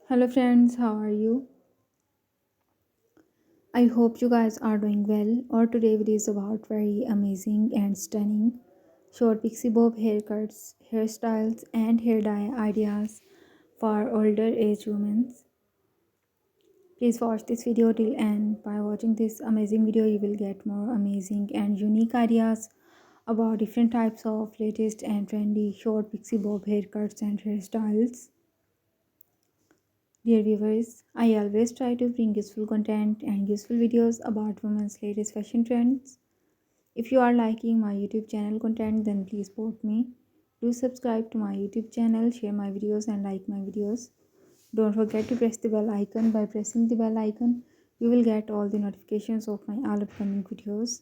Hello friends, how are you? I hope you guys are doing well. Our today video is about very amazing and stunning short pixie bob haircuts, hairstyles and hair dye ideas for older age women. Please watch this video till end. By watching this amazing video, you will get more amazing and unique ideas about different types of latest and trendy short pixie bob haircuts and hairstyles. Dear viewers, I always try to bring useful content and useful videos about women's latest fashion trends. If you are liking my YouTube channel content, then please support me. Do subscribe to my YouTube channel, share my videos and like my videos. Don't forget to press the bell icon. By pressing the bell icon, you will get all the notifications of my all upcoming videos.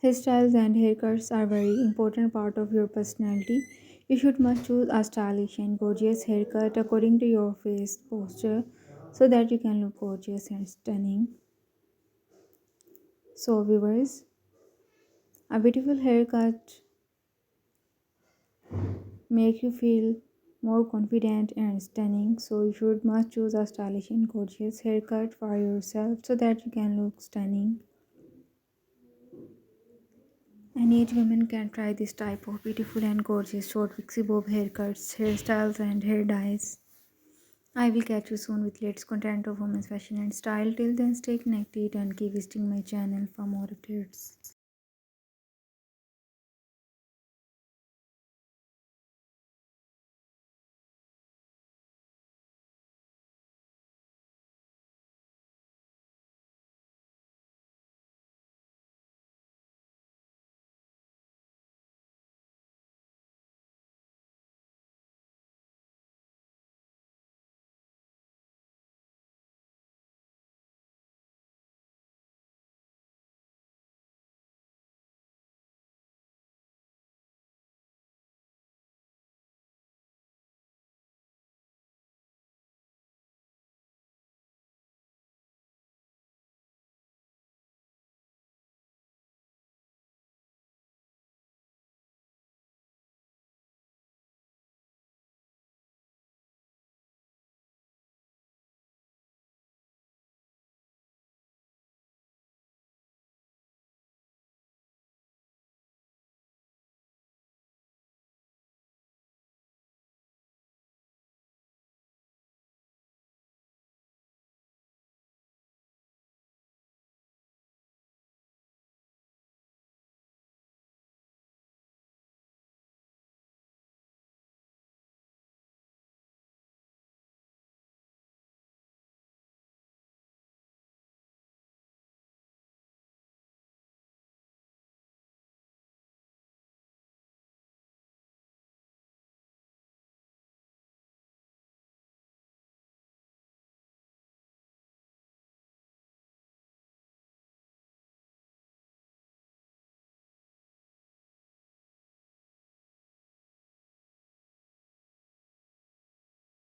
Hairstyles and haircuts are very important part of your personality. You should must choose a stylish and gorgeous haircut according to your face posture so that you can look gorgeous and stunning. So viewers, a beautiful haircut make you feel more confident and stunning. So you should must choose a stylish and gorgeous haircut for yourself so that you can look stunning. And each woman can try this type of beautiful and gorgeous short pixie bob haircuts, hairstyles, and hair dyes. I will catch you soon with latest content of women's fashion and style. Till then, stay connected and keep visiting my channel for more updates.